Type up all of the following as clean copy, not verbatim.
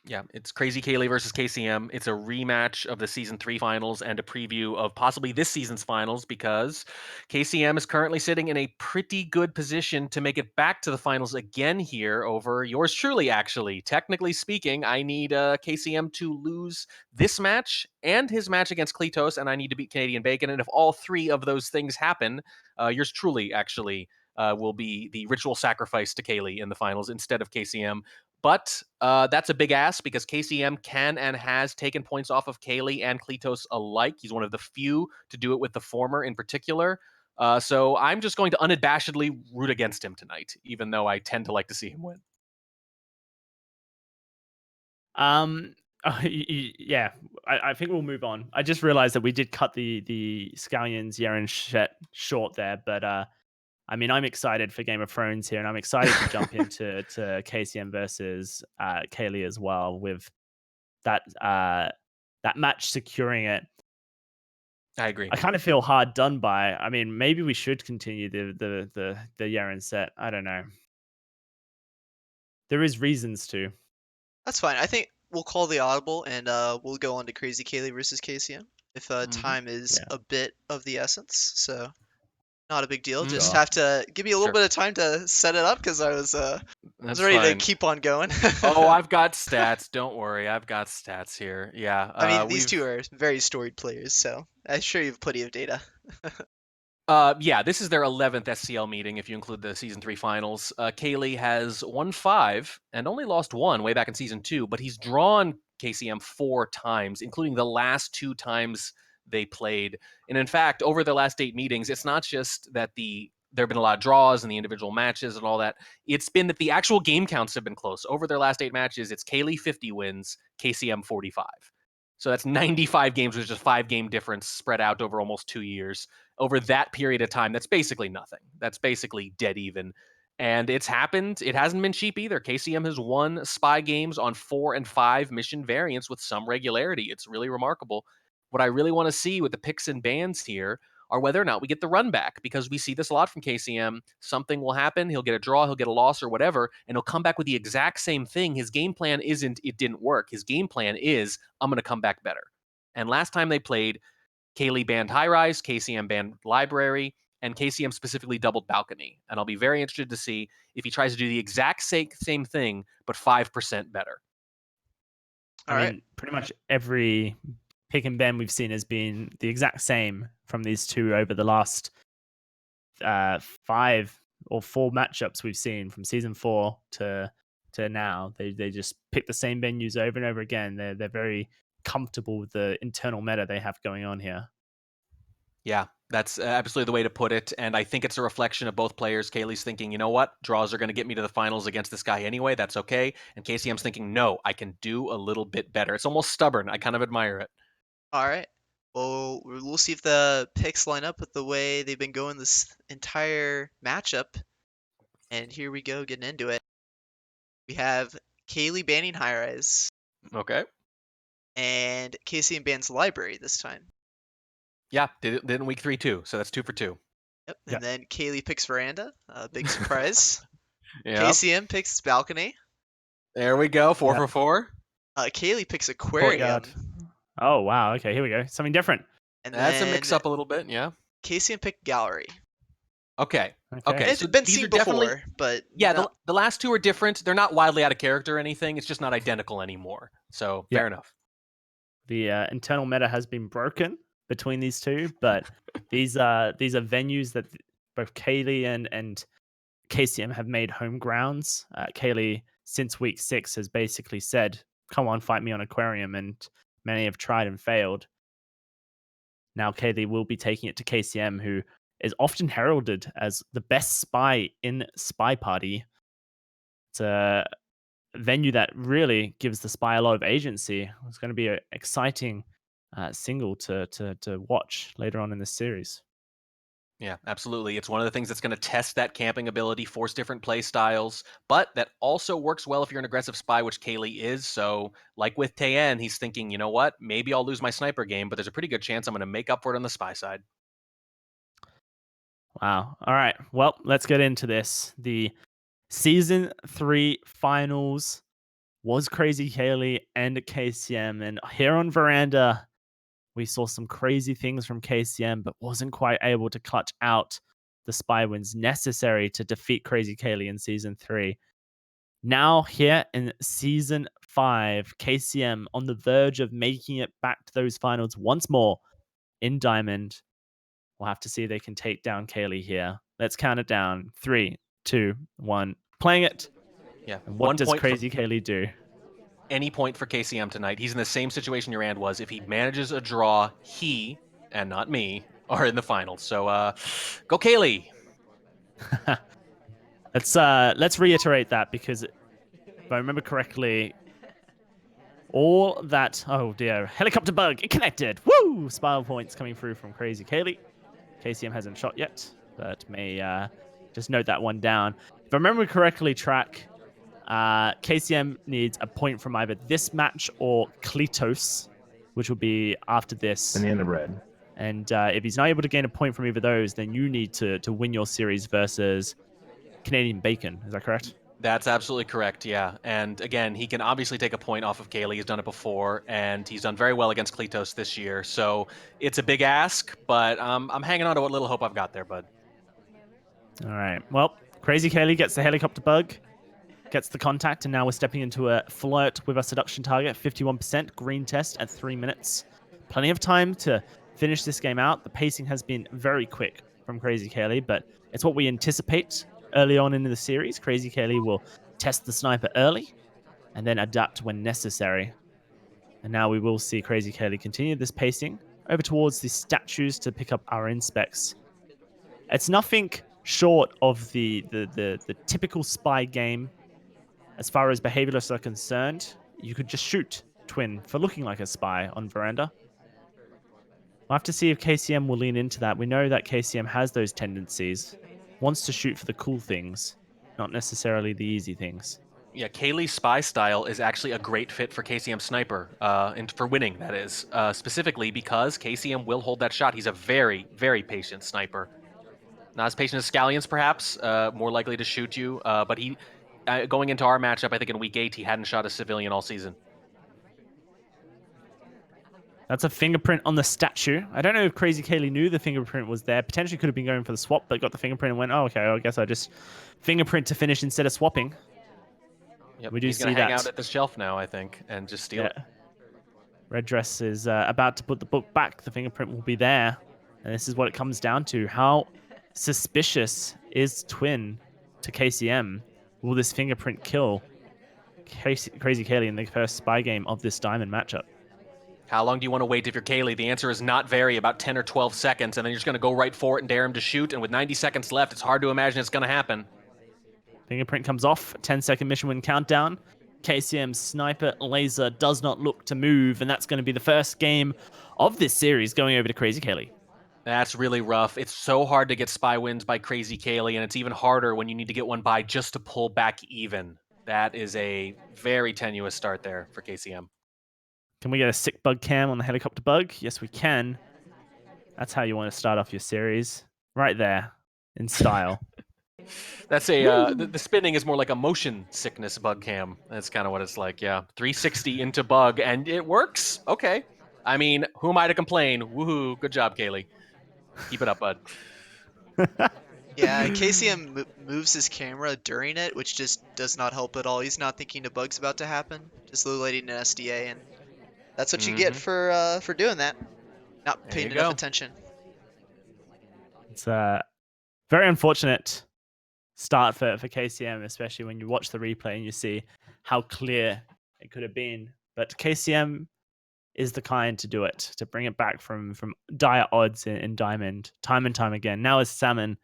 Yeah, it's KrazyCaley versus KCM. It's a rematch of the season 3 finals and a preview of possibly this season's finals because KCM is currently sitting in a pretty good position to make it back to the finals again here over yours truly, actually. Technically speaking, I need KCM to lose this match and his match against Kletos, and I need to beat Canadian Bacon. And if all three of those things happen, yours truly, actually, will be the ritual sacrifice to Kaylee in the finals instead of KCM. But that's a big ask because KCM can and has taken points off of Kaylee and Kletos alike. He's one of the few to do it with the former in particular. So I'm just going to unabashedly root against him tonight, even though I tend to like to see him win. Yeah, I think we'll move on. I just realized that we did cut the Scallions Yeren Shet short there, but I mean, I'm excited for Game of Thrones here, and I'm excited to jump into KCM versus Kaylee as well with that match securing it. I agree. I kind of feel hard done by. I mean, maybe we should continue the Yeren set. I don't know. There is reasons to. That's fine. I think we'll call the audible and we'll go on to KrazyCaley versus KCM if time is Yeah, a bit of the essence. So not a big deal. Just sure. have to give me a little Sure. bit of time to set it up because I was That's ready to fine. keep on going. Oh, I've got stats. Don't worry. I've got stats here. Yeah. I mean, these We've two are very storied players, so I'm sure you have plenty of data. Yeah, this is their 11th SCL meeting if you include the season 3 finals. Kaylee has won 5 and only lost 1 way back in season 2, but he's drawn KCM 4 times, including the last 2 times they played. And in fact, over the last 8 meetings, it's not just that there have been a lot of draws in the individual matches and all that. It's been that the actual game counts have been close. Over their last 8 matches, it's Kaylee 50 wins, KCM 45. So that's 95 games, which is just 5-game difference spread out over almost 2 years. Over that period of time, that's basically nothing. That's basically dead even. And it's happened. It hasn't been cheap either. KCM has won spy games on 4 and 5 mission variants with some regularity. It's really remarkable. What I really want to see with the picks and bans here are whether or not we get the run back, because we see this a lot from KCM. Something will happen. He'll get a draw, he'll get a loss or whatever, and he'll come back with the exact same thing. His game plan isn't, it didn't work. His game plan is, I'm going to come back better. And last time they played, Kaylee banned High Rise, KCM banned Library, and KCM specifically doubled Balcony. And I'll be very interested to see if he tries to do the exact same thing, but 5% better. All I right. mean, pretty much every pick and ban we've seen has been the exact same from these two over the last 5 or 4 matchups we've seen from season 4 to now. They just pick the same venues over and over again. They're very comfortable with the internal meta they have going on here. Yeah, that's absolutely the way to put it. And I think it's a reflection of both players. Kaylee's thinking, you know what? Draws are going to get me to the finals against this guy anyway. That's okay. And KCM's thinking, no, I can do a little bit better. It's almost stubborn. I kind of admire it. All right. Well, we'll see if the picks line up with the way they've been going this entire matchup. And here we go, getting into it. We have Kaylee banning High Rise Okay. and Casey and bans Library this time. Yeah, did it in week 3 too. So that's 2 for 2. Yep. And Yep. then Kaylee picks Veranda. Big surprise. Yeah. KCM picks Balcony. There we go. 4 Yep. for 4. Kaylee picks Courtyard. Aquarium. Oh wow. Okay, here we go. Something different. And That's a then mix up a little bit. Yeah. KCM picked Gallery. Okay. Okay. It's So been these seen are definitely, before, but yeah, not... the last 2 are different. They're not wildly out of character or anything. It's just not identical anymore. So Yep. fair enough. The internal meta has been broken between these two, but these are venues that both Kaylee and KCM have made home grounds. Kaylee, since week 6, has basically said, "Come on, fight me on Aquarium," and many have tried and failed. Now Kaylee will be taking it to KCM, who is often heralded as the best spy in SpyParty. It's a venue that really gives the spy a lot of agency. It's going to be an exciting single to watch later on in this series. Yeah, absolutely. It's one of the things that's going to test that camping ability, force different play styles, but that also works well if you're an aggressive spy, which Kaylee is. So, like with Tayen, he's thinking, you know what? Maybe I'll lose my sniper game, but there's a pretty good chance I'm going to make up for it on the spy side. Wow. All right. Well, let's get into this. The season 3 finals was KrazyCaley and KCM. And here on Veranda, we saw some crazy things from KCM, but wasn't quite able to clutch out the spy wins necessary to defeat KrazyCaley in Season 3. Now, here in Season 5, KCM on the verge of making it back to those finals once more in Diamond. We'll have to see if they can take down Caley here. Let's count it down. 3, 2, 1. Playing it. Yeah. And what does KrazyCaley do? Any point for KCM tonight. He's in the same situation your and was. If he manages a draw, he, and not me, are in the finals. So go Caley. Let's reiterate that, because if I remember correctly, all that... Oh dear. Helicopter bug. It connected. Woo! Spiral points coming through from KrazyCaley. KCM hasn't shot yet, but may just note that one down. If I remember correctly, Track, KCM needs a point from either this match or Kletos, which will be after this. Banana bread. And if he's not able to gain a point from either of those, then you need to win your series versus Canadian Bacon. Is that correct? That's absolutely correct, yeah. And again, he can obviously take a point off of Caley. He's done it before, and he's done very well against Kletos this year. So it's a big ask, but I'm hanging on to what little hope I've got there, bud. All right. Well, KrazyCaley gets the helicopter bug, gets the contact, and now we're stepping into a flirt with a seduction target. 51% green test at 3 minutes. Plenty of time to finish this game out. The pacing has been very quick from KrazyCaley, but it's what we anticipate early on in the series. KrazyCaley will test the sniper early and then adapt when necessary. And now we will see KrazyCaley continue this pacing over towards the statues to pick up our inspects. It's nothing short of the typical spy game as far as behavioralists are concerned. You could just shoot Twin for looking like a spy on Veranda. We'll have to see if KCM will lean into that. We know that KCM has those tendencies. Wants to shoot for the cool things, not necessarily the easy things. Yeah, Caley's spy style is actually a great fit for KCM Sniper, and for winning, that is. Specifically because KCM will hold that shot. He's a very, very patient sniper. Not as patient as Scallions, perhaps, more likely to shoot you, but he, going into our matchup, I think in Week 8, he hadn't shot a civilian all season. That's a fingerprint on the statue. I don't know if KrazyCaley knew the fingerprint was there. Potentially could have been going for the swap, but got the fingerprint and went, oh, okay, I guess I just fingerprint to finish instead of swapping. Yep, we do he's see gonna hang that. out at this shelf now, I think, and just steal it. Red Dress is about to put the book back. The fingerprint will be there. And this is what it comes down to. How suspicious is Twin to KCM? Will this fingerprint kill KrazyCaley in the first spy game of this Diamond matchup? How long do you want to wait if you're Caley? The answer is not very, about 10 or 12 seconds, and then you're just going to go right for it and dare him to shoot, and with 90 seconds left, it's hard to imagine it's going to happen. Fingerprint comes off, 10-second mission win countdown. KCM's sniper laser does not look to move, and that's going to be the first game of this series going over to KrazyCaley. That's really rough. It's so hard to get spy wins by KrazyCaley, and it's even harder when you need to get one by just to pull back even. That is a very tenuous start there for KCM. Can we get a sick bug cam on the helicopter bug? Yes, we can. That's how you want to start off your series. Right there, in style. That's a the spinning is more like a motion sickness bug cam. That's kind of what it's like. Yeah, 360 into bug, and it works. Okay, I mean, who am I to complain? Woohoo! Good job, Caley. Keep it up, bud. Yeah, KCM moves his camera during it, which just does not help at all. He's not thinking a bug's about to happen, just low lighting an SDA, and that's what you get for doing that. Not paying enough attention. It's a very unfortunate start for KCM, especially when you watch the replay and you see how clear it could have been. But KCM is the kind to do it, to bring it back from dire odds in Diamond time and time again. Now as Salmon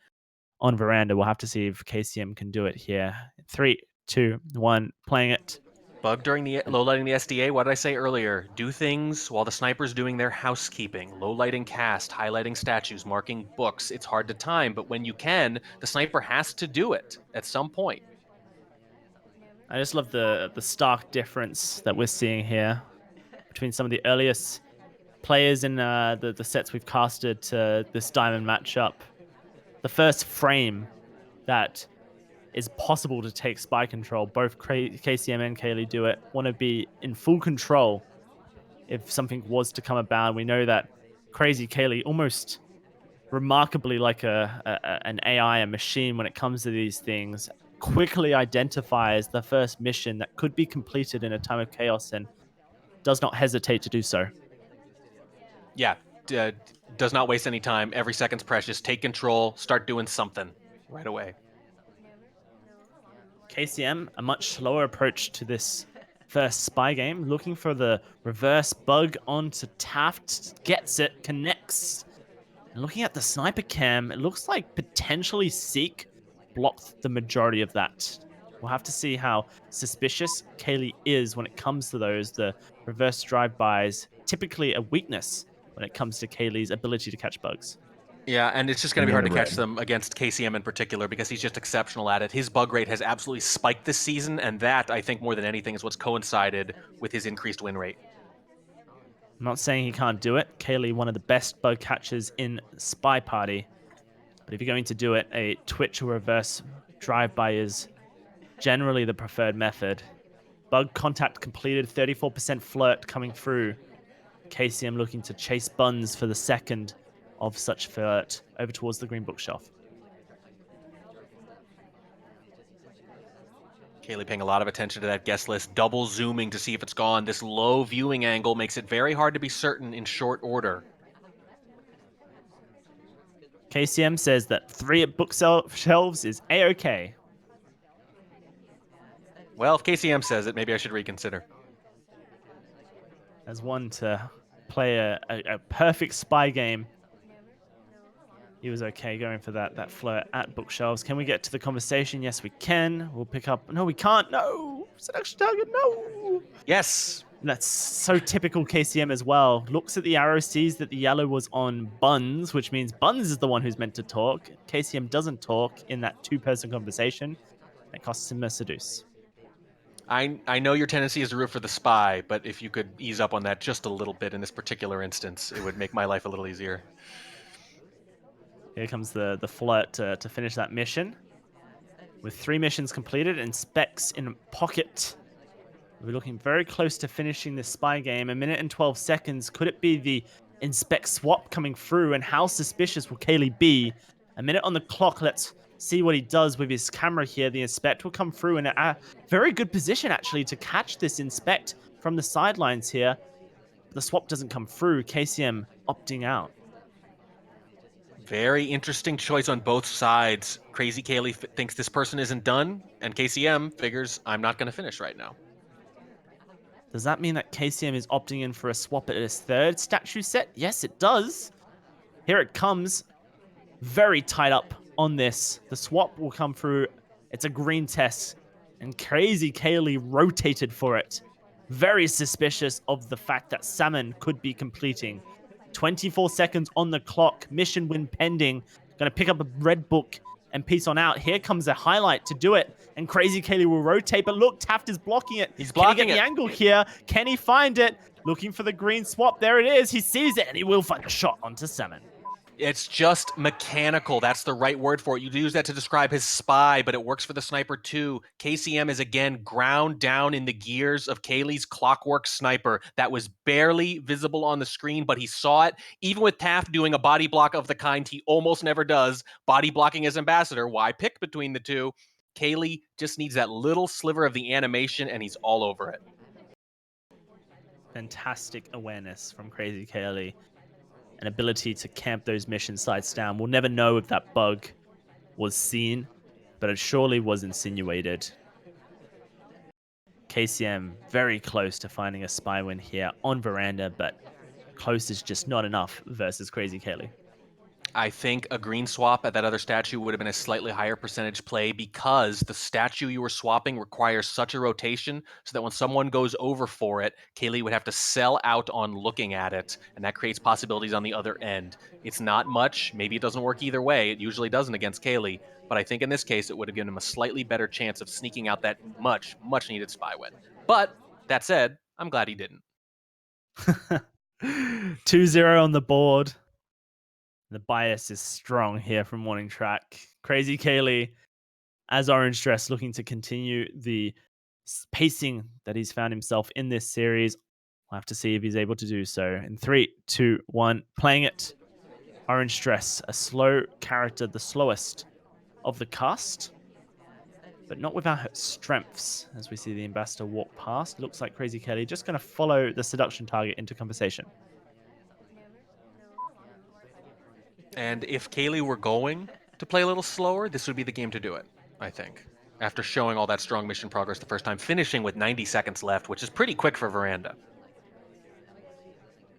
on Veranda, we'll have to see if KCM can do it here. 3, 2, 1, playing it. Bug during the low lighting the SDA. What did I say earlier? Do things while the sniper's doing their housekeeping. Low lighting cast, highlighting statues, marking books. It's hard to time, but when you can, the sniper has to do it at some point. I just love the stark difference that we're seeing here between some of the earliest players in the sets we've casted to this Diamond matchup. The first frame that it's possible to take spy control. Both KCM and Caley do it. Want to be in full control if something was to come about. We know that KrazyCaley, almost remarkably like an AI, a machine when it comes to these things, quickly identifies the first mission that could be completed in a time of chaos and does not hesitate to do so. Yeah, does not waste any time. Every second's precious. Take control. Start doing something right away. KCM, a much slower approach to this first spy game, looking for the reverse bug onto Taft, gets it, connects. And looking at the sniper cam, it looks like potentially Seek blocked the majority of that. We'll have to see how suspicious Caley is when it comes to those. The reverse drive-bys, typically a weakness when it comes to Caley's ability to catch bugs. Yeah, and it's just going to be hard to catch red. them against KCM in particular because he's just exceptional at it. His bug rate has absolutely spiked this season, and that, I think, more than anything, is what's coincided with his increased win rate. I'm not saying he can't do it. Caley, one of the best bug catchers in SpyParty. But if you're going to do it, a twitch or reverse drive-by is generally the preferred method. Bug contact completed, 34% flirt coming through. KCM looking to chase buns for the second of such flirt over towards the green bookshelf. Caley paying a lot of attention to that guest list, double zooming to see if it's gone. This low viewing angle makes it very hard to be certain in short order. KCM says that 3 at bookshelves is A-OK. Well, if KCM says it, maybe I should reconsider. As one to play a perfect spy game, he was okay going for that flirt at bookshelves. Can we get to the conversation? Yes, we can. We'll pick up... No, we can't. No! It's an extra target. No! Yes! And that's so typical KCM as well. Looks at the arrow, sees that the yellow was on Buns, which means Buns is the one who's meant to talk. KCM doesn't talk in that 2-person conversation. It costs him a seduce. I know your tendency is to root for the spy, but if you could ease up on that just a little bit in this particular instance, it would make my life a little easier. Here comes the flirt to finish that mission. With 3 missions completed and specs in pocket. We're looking very close to finishing this spy game. 1 minute and 12 seconds. Could it be the inspect swap coming through? And how suspicious will Caley be? 1 minute on the clock. Let's see what he does with his camera here. The inspect will come through in a very good position, actually, to catch this inspect from the sidelines here. The swap doesn't come through. KCM opting out. Very interesting choice on both sides. KrazyCaley thinks this person isn't done, and KCM figures I'm not going to finish right now. Does that mean that KCM is opting in for a swap at his 3rd statue set? Yes, it does. Here it comes. Very tight up on this. The swap will come through. It's a green test, and KrazyCaley rotated for it. Very suspicious of the fact that Salmon could be completing. 24 seconds on the clock. Mission win pending. Gonna pick up a red book and peace on out. Here comes a highlight to do it. And KrazyCaley will rotate. But look, Taft is blocking it. He's blocking Can he get it. the angle here? Can he find it? Looking for the green swap. There it is. He sees it, and he will find a shot onto Salmon. It's just mechanical. That's the right word for it. You use that to describe his spy, but it works for the sniper too. KCM is again ground down in the gears of Caley's clockwork sniper. That was barely visible on the screen, but he saw it. Even with Taft doing a body block of the kind he almost never does, body blocking his ambassador, why pick between the two? Caley just needs that little sliver of the animation, and he's all over it. Fantastic awareness from KrazyCaley. An ability to camp those mission sites down. We'll never know if that bug was seen, but it surely was insinuated. KCM very close to finding a spy win here on Veranda, but close is just not enough versus KrazyCaley. I think a green swap at that other statue would have been a slightly higher percentage play because the statue you were swapping requires such a rotation so that when someone goes over for it, Caley would have to sell out on looking at it, and that creates possibilities on the other end. It's not much. Maybe it doesn't work either way. It usually doesn't against Caley, but I think in this case it would have given him a slightly better chance of sneaking out that much needed spy win. But that said, I'm glad he didn't. 2-0 on the board. The bias is strong here from Morning Track. KrazyCaley as Orange Dress looking to continue the pacing that he's found himself in this series. We'll have to see if he's able to do so. In 3, 2, 1, playing it. Orange Dress, a slow character, the slowest of the cast, but not without her strengths. As we see the ambassador walk past, looks like KrazyCaley just going to follow the seduction target into conversation. And if Kaylee were going to play a little slower, this would be the game to do it, I think. After showing all that strong mission progress the first time, finishing with 90 seconds left, which is pretty quick for Veranda.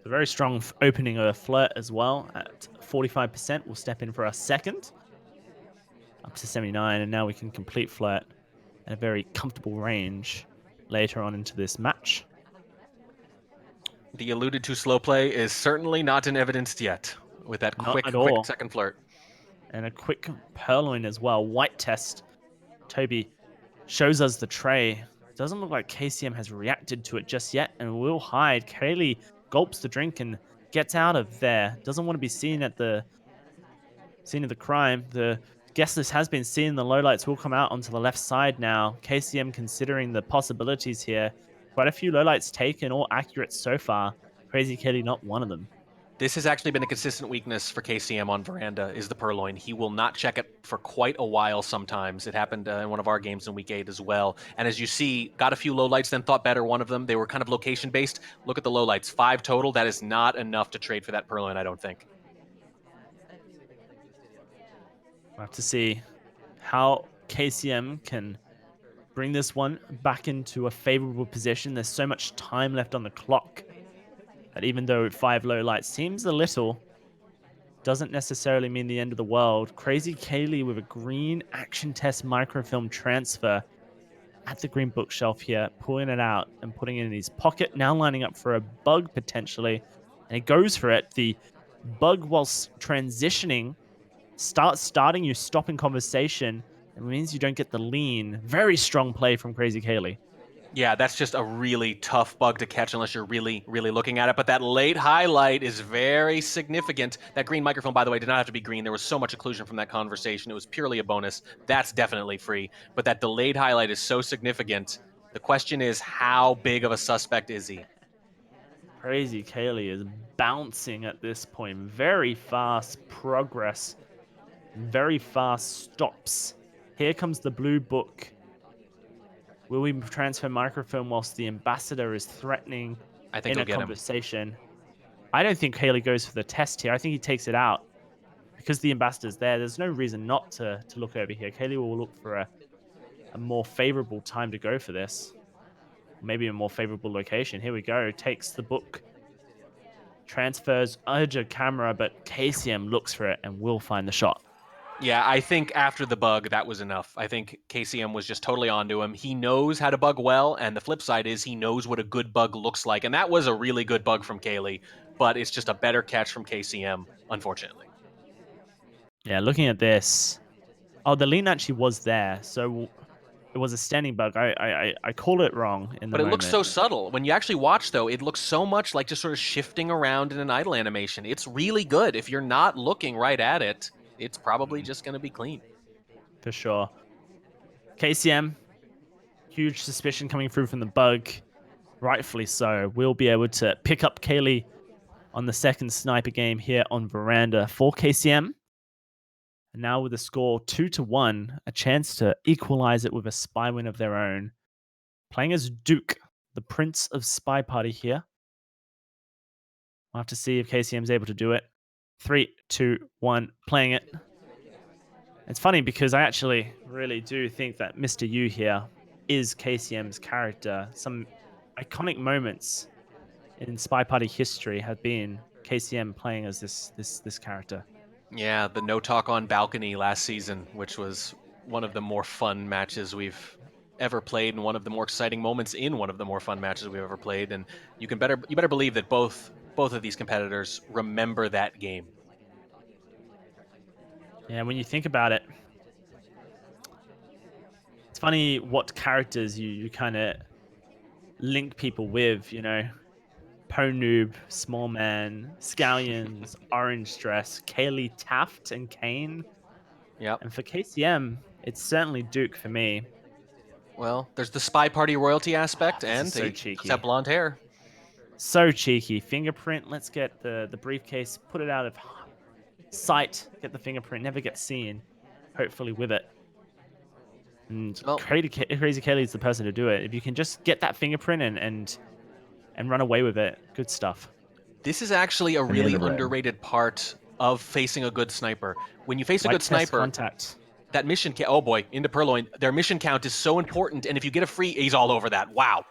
A very strong opening of a flirt as well at 45%. We'll step in for our second. Up to 79, and now we can complete flirt at a very comfortable range later on into this match. The alluded to slow play is certainly not in evidence yet, with that quick second flirt. And a quick purloin as well. White test. Toby shows us the tray. Doesn't look like KCM has reacted to it just yet, and will hide. Kaylee gulps the drink and gets out of there. Doesn't want to be seen at the scene of the crime. The guest list has been seen. The lowlights will come out onto the left side now. KCM considering the possibilities here. Quite a few lowlights taken, all accurate so far. KrazyCaley not one of them. This has actually been a consistent weakness for KCM on Veranda, is the purloin. He will not check it for quite a while sometimes. It happened in one of our games in Week 8 as well. And as you see, got a few lowlights, then thought better one of them. They were kind of location-based. Look at the lowlights. 5 total. That is not enough to trade for that purloin, I don't think. We'll have to see how KCM can bring this one back into a favorable position. There's so much time left on the clock that even though 5 lowlights seems a little, doesn't necessarily mean the end of the world. KrazyCaley with a green action test microfilm transfer at the green bookshelf here, pulling it out and putting it in his pocket, now lining up for a bug potentially, and he goes for it. The bug, whilst transitioning, starting you stop in conversation. It means you don't get the lean. Very strong play from KrazyCaley. Yeah, that's just a really tough bug to catch unless you're really, really looking at it. But that late highlight is very significant. That green microphone, by the way, did not have to be green. There was so much occlusion from that conversation. It was purely a bonus. That's definitely free. But that delayed highlight is so significant. The question is, how big of a suspect is he? KrazyCaley is bouncing at this point. Very fast progress. Very fast stops. Here comes the blue book. Will we transfer microphone whilst the ambassador is threatening I think in a conversation? I don't think Kaylee goes for the test here. I think he takes it out. Because the ambassador's there, there's no reason not to look over here. Kaylee will look for a more favorable time to go for this. Maybe a more favorable location. Here we go. Takes the book. Transfers Urja camera, but KCM looks for it and will find the shot. Yeah, I think after the bug, that was enough. I think KCM was just totally onto him. He knows how to bug well, and the flip side is he knows what a good bug looks like. And that was a really good bug from Kaylee, but it's just a better catch from KCM, unfortunately. Yeah, looking at this. Oh, the lean actually was there, so it was a standing bug. I called it wrong in the But it moment. looks so subtle. When you actually watch, though, it looks so much like just sort of shifting around in an idle animation. It's really good. If you're not looking right at it, it's probably just going to be clean. For sure. KCM, huge suspicion coming through from the bug. Rightfully so. We'll be able to pick up Kaylee on the second sniper game here on Veranda for KCM. And now with the score 2-1, a chance to equalize it with a spy win of their own. Playing as Duke, the Prince of SpyParty here. We'll have to see if KCM's able to do it. 3, 2, 1, playing it. It's funny because I actually really do think that Mr. U here is KCM's character. Some iconic moments in SpyParty history have been KCM playing as this character. Yeah, the no talk on balcony last season, which was one of the more fun matches we've ever played, and one of the more exciting moments in one of the more fun matches we've ever played. And you better believe that both of these competitors remember that game. Yeah, when you think about it, it's funny what characters you kind of link people with, you know. Noob, Small Man, Scallions, Orange Dress, Kaylee Taft, and Kane. Yep. And for KCM, It's certainly Duke for me. Well, there's the SpyParty royalty aspect, This is and so he cheeky. does have blonde hair. So cheeky. Fingerprint. Let's get the briefcase, put it out of sight, get the fingerprint, never get seen, hopefully with it. And Well, KrazyCaley is the person to do it. If you can just get that fingerprint and run away with it, good stuff. this is actually a the really end of red. underrated part of facing a good sniper. When you face a White good test sniper, contact. that mission count, oh boy, into Purloin, their mission count is so important, and if you get a free, he's all over that. Wow.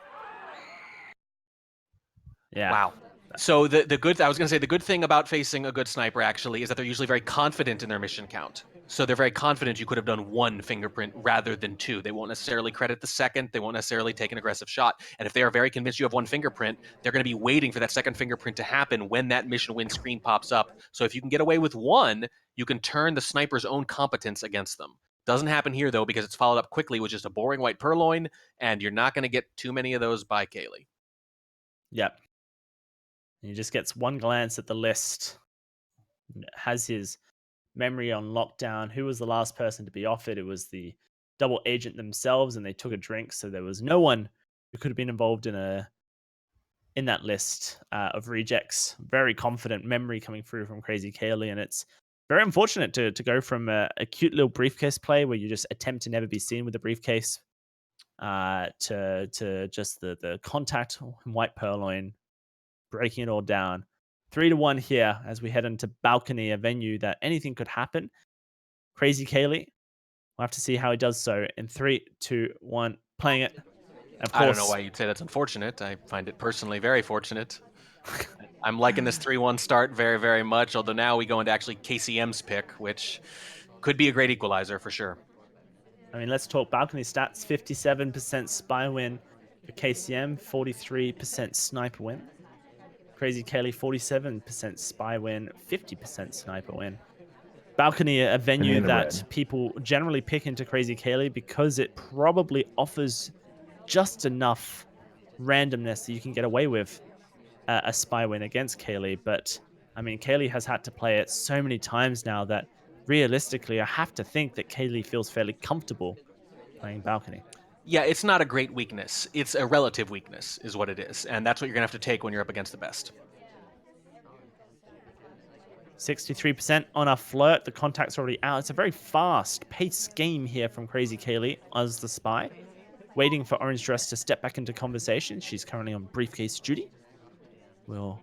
Yeah. Wow. So the good, I was going to say, the good thing about facing a good sniper actually is that they're usually very confident in their mission count. So they're very confident you could have done one fingerprint rather than two. They won't necessarily credit the second. They won't necessarily take an aggressive shot. And if they are very convinced you have one fingerprint, they're going to be waiting for that second fingerprint to happen when that mission win screen pops up. So if you can get away with one, you can turn the sniper's own competence against them. Doesn't happen here though, because it's followed up quickly with just a boring white purloin, and you're not going to get too many of those by Caley. Yep. He just gets one glance at the list, has his memory on lockdown. Who was the last person to be offered? It was the double agent themselves, and they took a drink, so there was no one who could have been involved in that list of rejects. Very confident memory coming through from KrazyCaley, and it's very unfortunate to go from a cute little briefcase play where you just attempt to never be seen with the briefcase to just the contact and white purloin, breaking it all down. 3-1 here as we head into balcony, a venue that anything could happen. KrazyCaley, we'll have to see how he does so in 3, 2, 1, playing it. Of course, I don't know why you'd say that's unfortunate. I find it personally very fortunate. I'm liking this 3-1 start very, very much, although now we go into actually KCM's pick, which could be a great equalizer for sure. I mean, let's talk balcony stats. 57% spy win for KCM, 43% sniper win. KrazyCaley, 47% spy win, 50% sniper win. Balcony, a venue that people generally pick into KrazyCaley because it probably offers just enough randomness that you can get away with a spy win against Caley. But I mean, Caley has had to play it so many times now that realistically, I have to think that Caley feels fairly comfortable playing balcony. Yeah, it's not a great weakness. It's a relative weakness is what it is. And that's what you're going to have to take when you're up against the best. 63% on a flirt. The contact's already out. It's a very fast-paced game here from KrazyCaley as the spy, waiting for Orange Dress to step back into conversation. She's currently on briefcase duty. We'll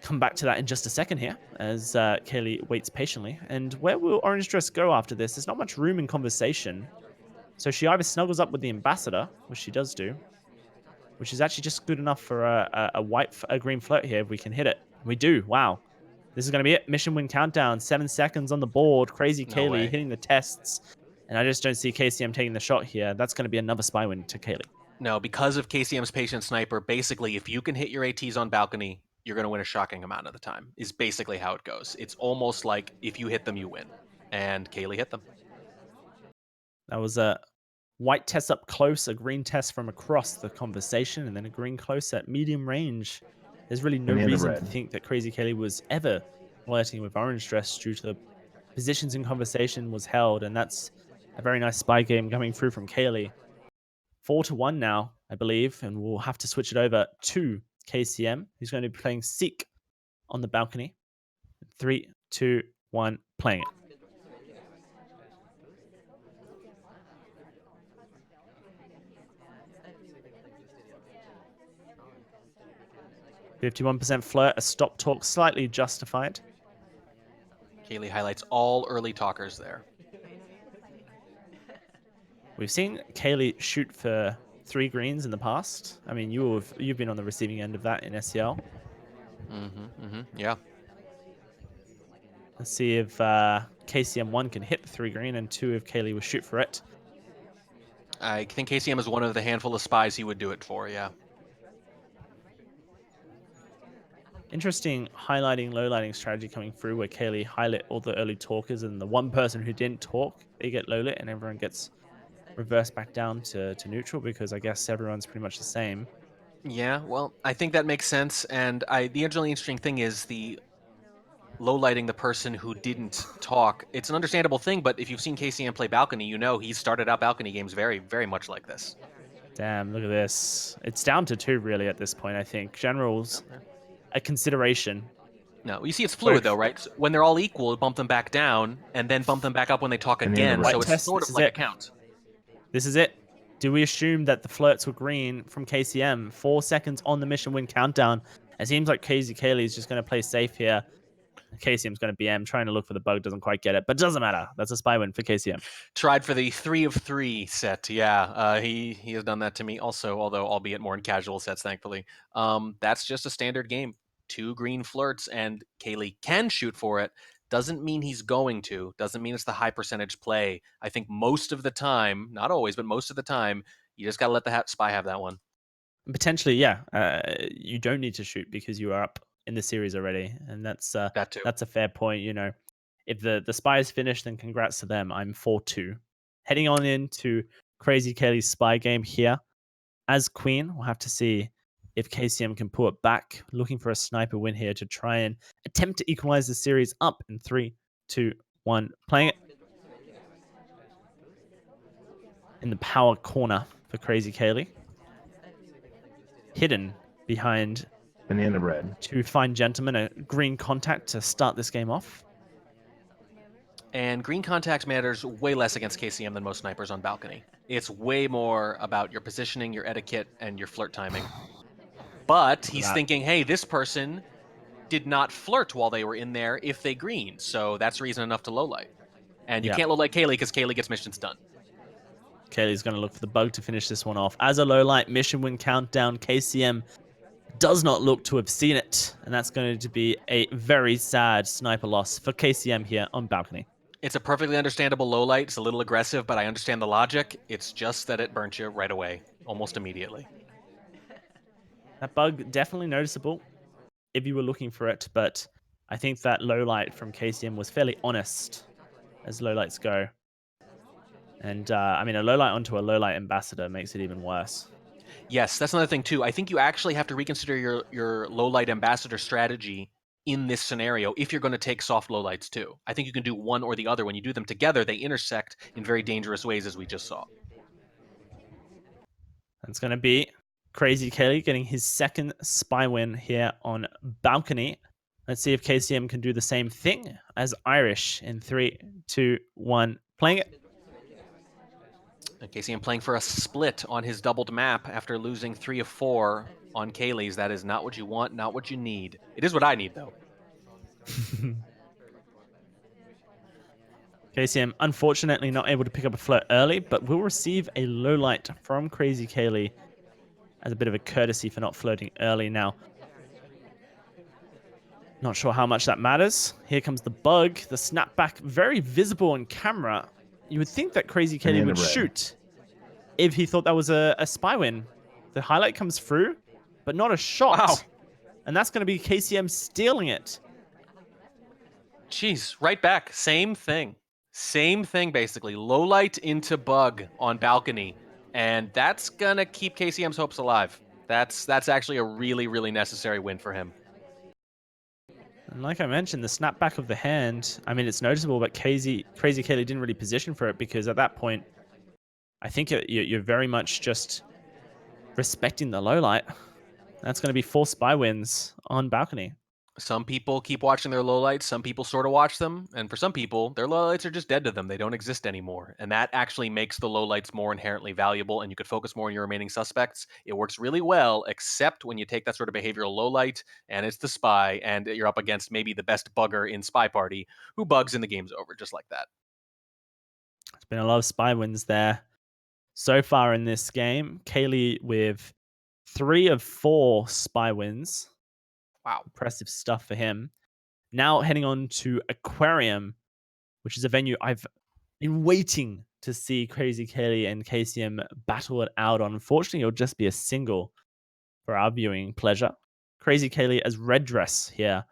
come back to that in just a second here as Caley waits patiently. And where will Orange Dress go after this? There's not much room in conversation. So she either snuggles up with the ambassador, which she does do, which is actually just good enough for a green flirt here if we can hit it. We do. Wow. This is going to be it. Mission win countdown. 7 seconds on the board. KrazyCaley hitting the tests. And I just don't see KCM taking the shot here. That's going to be another spy win to Caley. No, because of KCM's patient sniper, basically, if you can hit your ATs on balcony, you're going to win a shocking amount of the time, is basically how it goes. It's almost like if you hit them, you win. And Caley hit them. That was a white test up close, a green test from across the conversation, and then a green close at medium range. There's really no reason to think that KrazyCaley was ever flirting with Orange Dress due to the positions in conversation was held, and that's a very nice spy game coming through from Caley. 4-1 now, I believe, and we'll have to switch it over to KCM, who's going to be playing Seek on the balcony. 3, 2, 1, playing it. .51% flirt, a stop talk, slightly justified. Caley highlights all early talkers there. We've seen Caley shoot for 3 greens in the past. I mean, you've been on the receiving end of that in SCL. Yeah. Let's see if KCM1 can hit the 3 green, and 2 if Caley will shoot for it. I think KCM is one of the handful of spies he would do it for, yeah. Interesting highlighting, low-lighting strategy coming through where Caley highlight all the early talkers, and the one person who didn't talk, they get low-lit, and everyone gets reversed back down to neutral because I guess everyone's pretty much the same. Yeah, well, I think that makes sense. And the really interesting thing is low-lighting the person who didn't talk. It's an understandable thing, but if you've seen KCM play Balcony, you know he started out Balcony games very, very much like this. Damn, look at this. It's down to 2 really at this point, I think. General's a consideration. No, you see it's fluid though, right? So when they're all equal, bump them back down, and then bump them back up when they talk again, White so it's test, sort this of is like a it. count. This is it. Do we assume that the flirts were green from KCM? 4 seconds on the mission win countdown. It seems like KrazyCaley is just going to play safe here. KCM's going to BM, trying to look for the bug, doesn't quite get it, but doesn't matter. That's a spy win for KCM. Tried for the 3 of 3 set. Yeah, he has done that to me also, although albeit more in casual sets, thankfully. That's just a standard game. 2 green flirts, and Caley can shoot for it. Doesn't mean he's going to. Doesn't mean it's the high percentage play. I think most of the time, not always, but most of the time, you just got to let the spy have that one. Potentially, yeah. You don't need to shoot because you are up in the series already, and that's That too. a fair point. You know, if the spy is finished, then congrats to them. I'm 4-2. Heading on into KrazyCaley's spy game here. As queen, we'll have to see if KCM can pull it back. Looking for a sniper win here to try and attempt to equalize the series up in 3, 2, 1. Playing it in the power corner for KrazyCaley. Hidden behind Banana bread. 2 fine gentlemen, a green contact to start this game off. And green contacts matters way less against KCM than most snipers on Balcony. It's way more about your positioning, your etiquette, and your flirt timing. But he's thinking, hey, this person did not flirt while they were in there if they green, so that's reason enough to lowlight. And you can't lowlight Caley because Caley gets missions done. Caley's going to look for the bug to finish this one off. As a lowlight mission win countdown, KCM does not look to have seen it, and that's going to be a very sad sniper loss for KCM here on Balcony. It's a perfectly understandable lowlight. It's a little aggressive, but I understand the logic. It's just that it burnt you right away, almost immediately. That bug definitely noticeable if you were looking for it, but I think that lowlight from KCM was fairly honest, as lowlights go. And I mean, a lowlight onto a lowlight ambassador makes it even worse. Yes, that's another thing too. I think you actually have to reconsider your lowlight ambassador strategy in this scenario if you're going to take soft lowlights too. I think you can do one or the other. When you do them together, they intersect in very dangerous ways, as we just saw. That's going to be KrazyCaley getting his second spy win here on Balcony. Let's see if KCM can do the same thing as Irish in 3, 2, 1. Playing it. And KCM playing for a split on his doubled map after losing 3 of 4 on Caley's. That is not what you want, not what you need. It is what I need, though. KCM unfortunately not able to pick up a flirt early, but will receive a low light from KrazyCaley as a bit of a courtesy for not flirting early. Now, not sure how much that matters. Here comes the bug, the snapback, very visible on camera. You would think that KrazyCaley would shoot if he thought that was a spy win. The highlight comes through, but not a shot. Wow. And that's going to be KCM stealing it. Jeez, right back. Same thing. Same thing, basically. Low light into bug on Balcony. And that's going to keep KCM's hopes alive. That's actually a really, really necessary win for him. And like I mentioned, the snapback of the hand, I mean, it's noticeable, but KrazyCaley didn't really position for it because at that point, I think you're very much just respecting the low light. That's going to be 4 spy wins on Balcony. Some people keep watching their lowlights. Some people sort of watch them. And for some people, their lowlights are just dead to them. They don't exist anymore. And that actually makes the lowlights more inherently valuable, and you could focus more on your remaining suspects. It works really well, except when you take that sort of behavioral lowlight, and it's the spy, and you're up against maybe the best bugger in SpyParty, who bugs and the game's over, just like that. There's been a lot of spy wins there so far in this game. Caley with 3 of 4 spy wins. Wow. Impressive stuff for him. Now heading on to Aquarium, which is a venue I've been waiting to see KrazyCaley and KCM battle it out on. Unfortunately, it'll just be a single for our viewing pleasure. KrazyCaley as red dress here.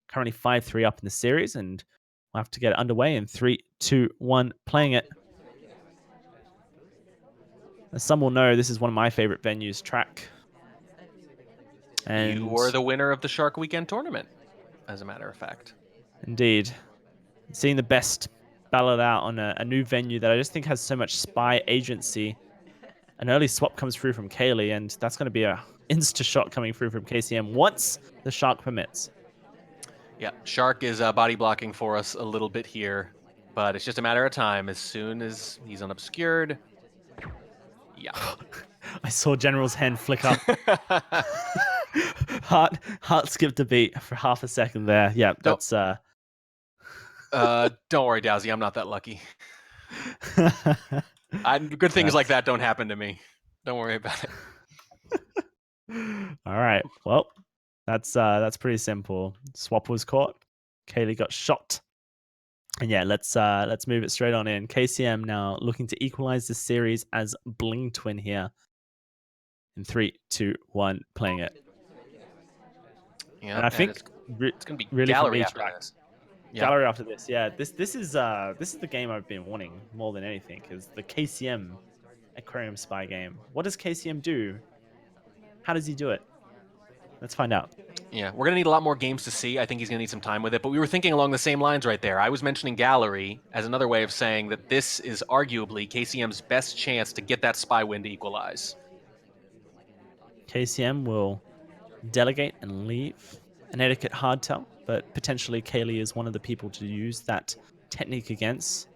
Currently 5-3 up in the series, and we'll have to get it underway in 3, 2, 1, playing it. As some will know, this is one of my favorite venues, track. And you were the winner of the Shark Weekend tournament, as a matter of fact. Indeed. Seeing the best battle it out on a new venue that I just think has so much spy agency. An early swap comes through from Caley, and that's going to be a insta-shot coming through from KCM once the Shark permits. Yeah, Shark is body blocking for us a little bit here, but it's just a matter of time. As soon as he's unobscured, yeah. I saw General's hand flick up. heart skipped a beat for half a second there. Yeah, that's Don't worry, Dowsy, I'm not that lucky. Good things like that don't happen to me. Don't worry about it. All right. Well, that's pretty simple. Swap was caught. Caley got shot. And yeah, let's move it straight on in. KCM now looking to equalize the series as Bling Twin here. In 3, 2, 1, playing it. Yeah, and I think it's gonna be really Gallery after this. Yeah. Gallery after this, yeah. This is the game I've been wanting more than anything, because the KCM Aquarium spy game. What does KCM do? How does he do it? Let's find out. Yeah, we're going to need a lot more games to see. I think he's going to need some time with it, but we were thinking along the same lines right there. I was mentioning Gallery as another way of saying that this is arguably KCM's best chance to get that spy win to equalize. KCM will delegate and leave. An etiquette hardtail, but potentially Caley is one of the people to use that technique against.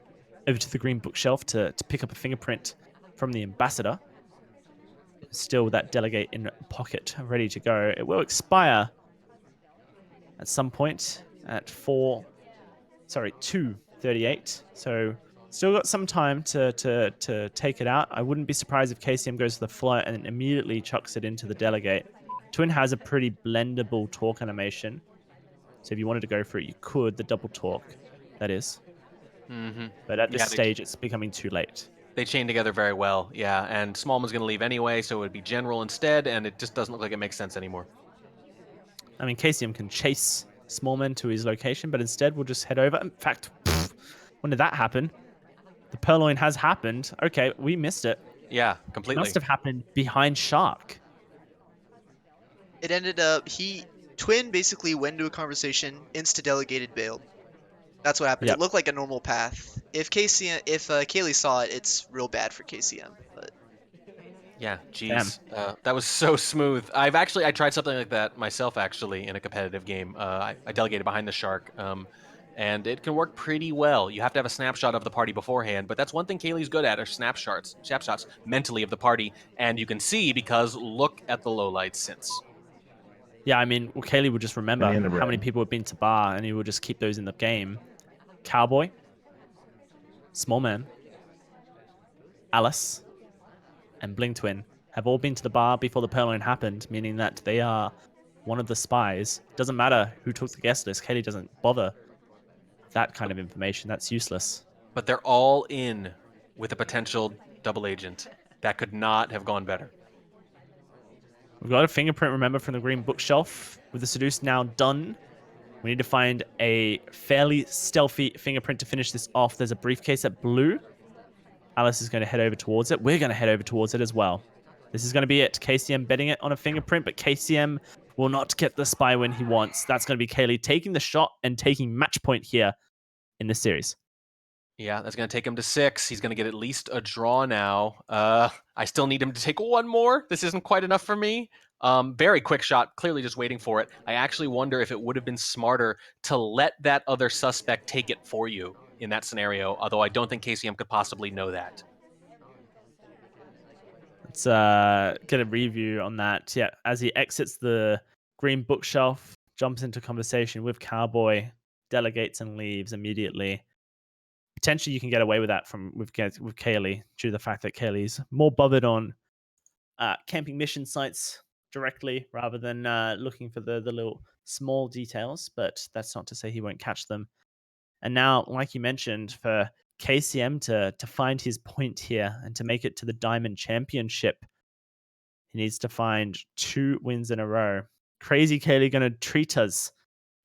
Over to the green bookshelf to pick up a fingerprint from the ambassador. Still with that delegate in pocket, ready to go. It will expire at some point at 2:38. So still got some time to take it out. I wouldn't be surprised if KCM goes to the float and immediately chucks it into the delegate. Twin has a pretty blendable torque animation. So if you wanted to go for it, you could. The double torque, that is. Mm-hmm. But at this stage, it's becoming too late. They chain together very well, yeah. And Smallman's going to leave anyway, so it would be General instead, and it just doesn't look like it makes sense anymore. I mean, KCM can chase Smallman to his location, but instead we'll just head over. In fact, when did that happen? The purloin has happened. Okay, we missed it. Yeah, completely. It must have happened behind Shark. It ended up Twin basically went into a conversation, insta-delegated bailed. That's what happened. Yep. It looked like a normal path. If Caley saw it, it's real bad for KCM. But yeah, geez, that was so smooth. I tried something like that myself actually in a competitive game. I delegated behind the Shark, and it can work pretty well. You have to have a snapshot of the party beforehand, but that's one thing Caley's good at, are snapshots mentally of the party, and you can see because look at the lowlights since. Yeah, I mean, Caley would just remember how many people have been to bar, and he would just keep those in the game. Cowboy, Smallman, Alice, and Bling Twin have all been to the bar before the purloin happened, meaning that they are one of the spies. Doesn't matter who took the guest list. Caley doesn't bother that kind of information. That's useless. But they're all in with a potential double agent. That could not have gone better. We've got a fingerprint, remember, from the green bookshelf. With the seduce now done, we need to find a fairly stealthy fingerprint to finish this off. There's a briefcase at blue. Alice is going to head over towards it. We're going to head over towards it as well. This is going to be it. KCM betting it on a fingerprint, but KCM will not get the spy win he wants. That's going to be Caley taking the shot and taking match point here in this series. Yeah, that's going to take him to 6. He's going to get at least a draw now. I still need him to take one more. This isn't quite enough for me. Very quick shot, clearly just waiting for it. I actually wonder if it would have been smarter to let that other suspect take it for you in that scenario, although I don't think KCM could possibly know that. Let's get a review on that. Yeah, as he exits the green bookshelf, jumps into conversation with Cowboy, delegates and leaves immediately. Potentially you can get away with that with Caley due to the fact that Caley's more bothered on camping mission sites directly rather than looking for the little small details, but that's not to say he won't catch them. And now, like you mentioned, for KCM to find his point here and to make it to the Diamond Championship, he needs to find 2 wins in a row. KrazyCaley going to treat us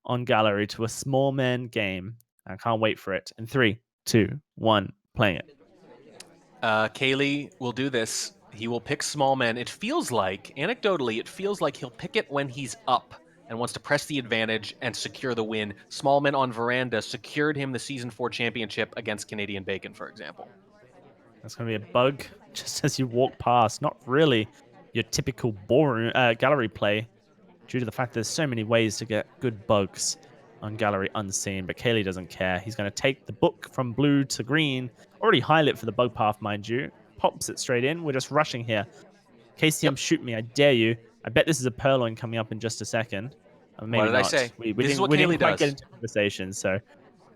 on Gallery to a small man game. I can't wait for it. In 3, 2, 1, playing it. Caley will do this. He will pick small man. It feels like, anecdotally, he'll pick it when he's up and wants to press the advantage and secure the win. Smallman on Veranda secured him the Season 4 championship against Canadian Bacon, for example. That's going to be a bug just as you walk past. Not really your typical ballroom, gallery play, due to the fact there's so many ways to get good bugs on gallery unseen. But Caley doesn't care. He's going to take the book from blue to green. Already highlight for the bug path, mind you. Pops it straight in. We're just rushing here. KCM, Yep. shoot me. I dare you. I bet this is a Purloin coming up in just a second. Or maybe What did not. I say? We This is didn't, what we didn't Caley quite get does. into conversation, so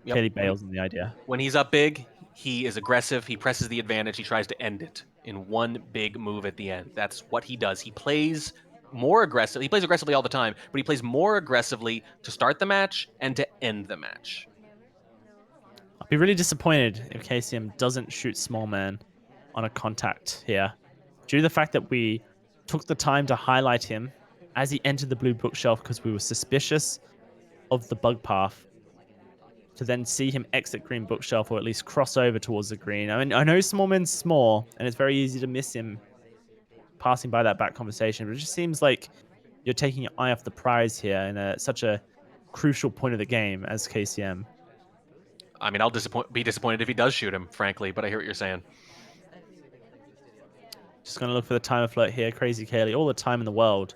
Yep. Caley bails on the idea. When he's up big, he is aggressive. He presses the advantage. He tries to end it in one big move at the end. That's what he does. He plays more aggressive. He plays aggressively all the time, but he plays more aggressively to start the match and to end the match. I'll be really disappointed if KCM doesn't shoot Smallman on a contact here, due to the fact that we took the time to highlight him as he entered the blue bookshelf because we were suspicious of the bug path, to then see him exit green bookshelf or at least cross over towards the green. I mean, I know Smallman's small and it's very easy to miss him passing by that back conversation, but it just seems like you're taking your eye off the prize here in such a crucial point of the game as KCM. I mean, I'll be disappointed if he does shoot him, frankly, but I hear what you're saying. Just going to look for the timer float here. KrazyCaley, all the time in the world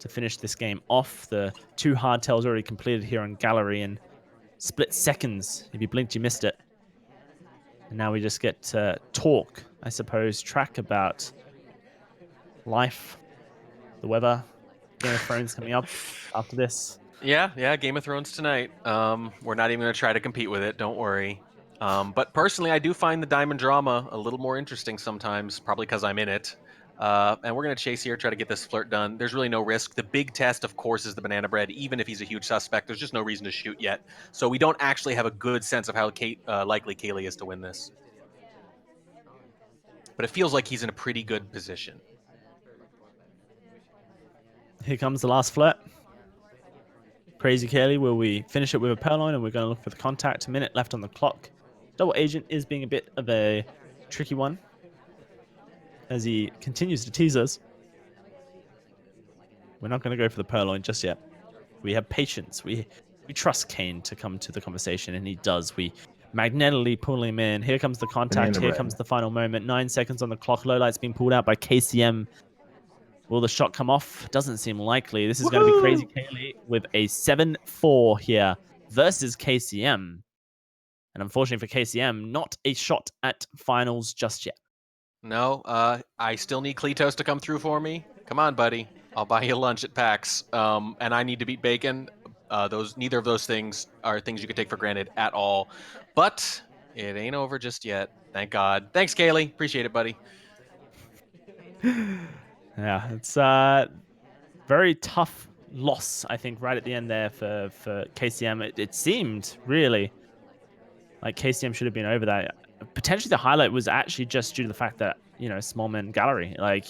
to finish this game off. The 2 hardtails already completed here on gallery in split seconds. If you blinked, you missed it. And now we just get to talk, I suppose, track about life, the weather, Game of Thrones coming up after this. Yeah, Game of Thrones tonight. We're not even going to try to compete with it, don't worry. But personally, I do find the diamond drama a little more interesting sometimes, probably because I'm in it. And we're going to chase here, try to get this flirt done. There's really no risk. The big test, of course, is the banana bread. Even if he's a huge suspect, there's just no reason to shoot yet. So we don't actually have a good sense of how likely Caley is to win this. But it feels like he's in a pretty good position. Here comes the last flirt. KrazyCaley, will we finish it with a Purloin, and we're going to look for the contact. A minute left on the clock. Double Agent is being a bit of a tricky one as he continues to tease us. We're not going to go for the Purloin just yet. We have patience. We trust Kane to come to the conversation, and he does. We magnetically pull him in. Here comes the contact. Here comes the final moment. 9 seconds on the clock. Low light's being pulled out by KCM. Will the shot come off? Doesn't seem likely. This is going to be KrazyCaley with a 7-4 here versus KCM. And unfortunately for KCM, not a shot at finals just yet. No, I still need Kletos to come through for me. Come on, buddy. I'll buy you lunch at PAX. And I need to beat Bacon. Neither of those things are things you could take for granted at all. But it ain't over just yet. Thank God. Thanks, Caley. Appreciate it, buddy. Yeah, it's very tough loss, I think, right at the end there for KCM. It seemed really like KCM should have been over that. Potentially the highlight was actually just due to the fact that, Smallman gallery. Like,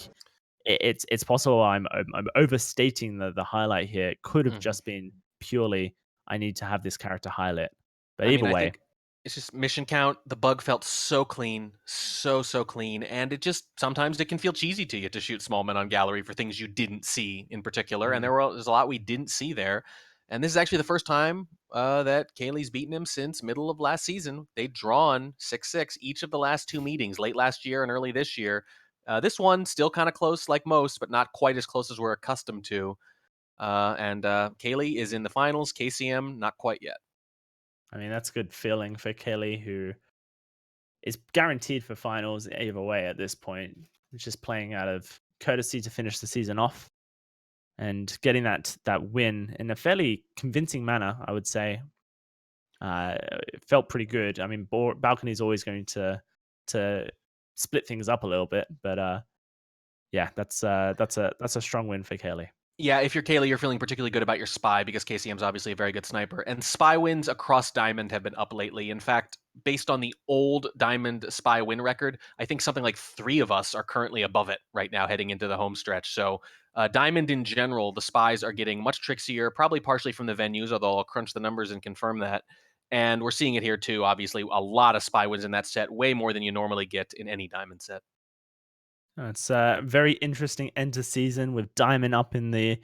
it's possible I'm overstating the highlight here. It could have just been purely, I need to have this character highlight. But either way, I think it's just mission count. The bug felt so clean, so clean, and it just sometimes it can feel cheesy to you to shoot Smallman on gallery for things you didn't see in particular, and there's a lot we didn't see there. And this is actually the first time that Caley's beaten him since middle of last season. They'd drawn 6-6 each of the last 2 meetings, late last year and early this year. This one still kind of close like most, but not quite as close as we're accustomed to. And Caley is in the finals. KCM not quite yet. I mean, that's a good feeling for Caley, who is guaranteed for finals either way at this point. He's just playing out of courtesy to finish the season off and getting that win in a fairly convincing manner, I would say. It felt pretty good. I mean, Balcony's always going to split things up a little bit, but yeah, that's a strong win for Caley. Yeah, if you're Caley, you're feeling particularly good about your Spy because KCM's obviously a very good sniper. And Spy wins across Diamond have been up lately. In fact, based on the old Diamond Spy win record, I think something like 3 of us are currently above it right now heading into the home stretch. So Diamond in general, the Spies are getting much trickier, probably partially from the venues, although I'll crunch the numbers and confirm that. And we're seeing it here too, obviously. A lot of Spy wins in that set, way more than you normally get in any Diamond set. It's a very interesting end to season with Diamond up in the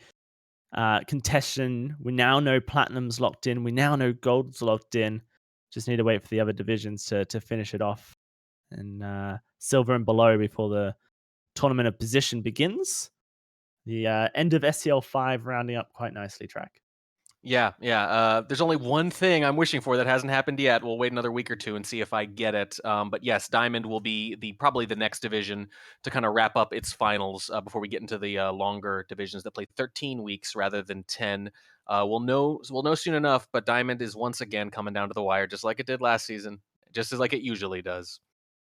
contention. We now know Platinum's locked in. We now know Gold's locked in. Just need to wait for the other divisions to finish it off. And Silver and below before the tournament of position begins. The end of SCL 5 rounding up quite nicely, Track. Yeah. There's only one thing I'm wishing for that hasn't happened yet. We'll wait another week or two and see if I get it. But yes, Diamond will be probably the next division to kind of wrap up its finals before we get into the longer divisions that play 13 weeks rather than 10. We'll know soon enough. But Diamond is once again coming down to the wire, just like it did last season, just as like it usually does.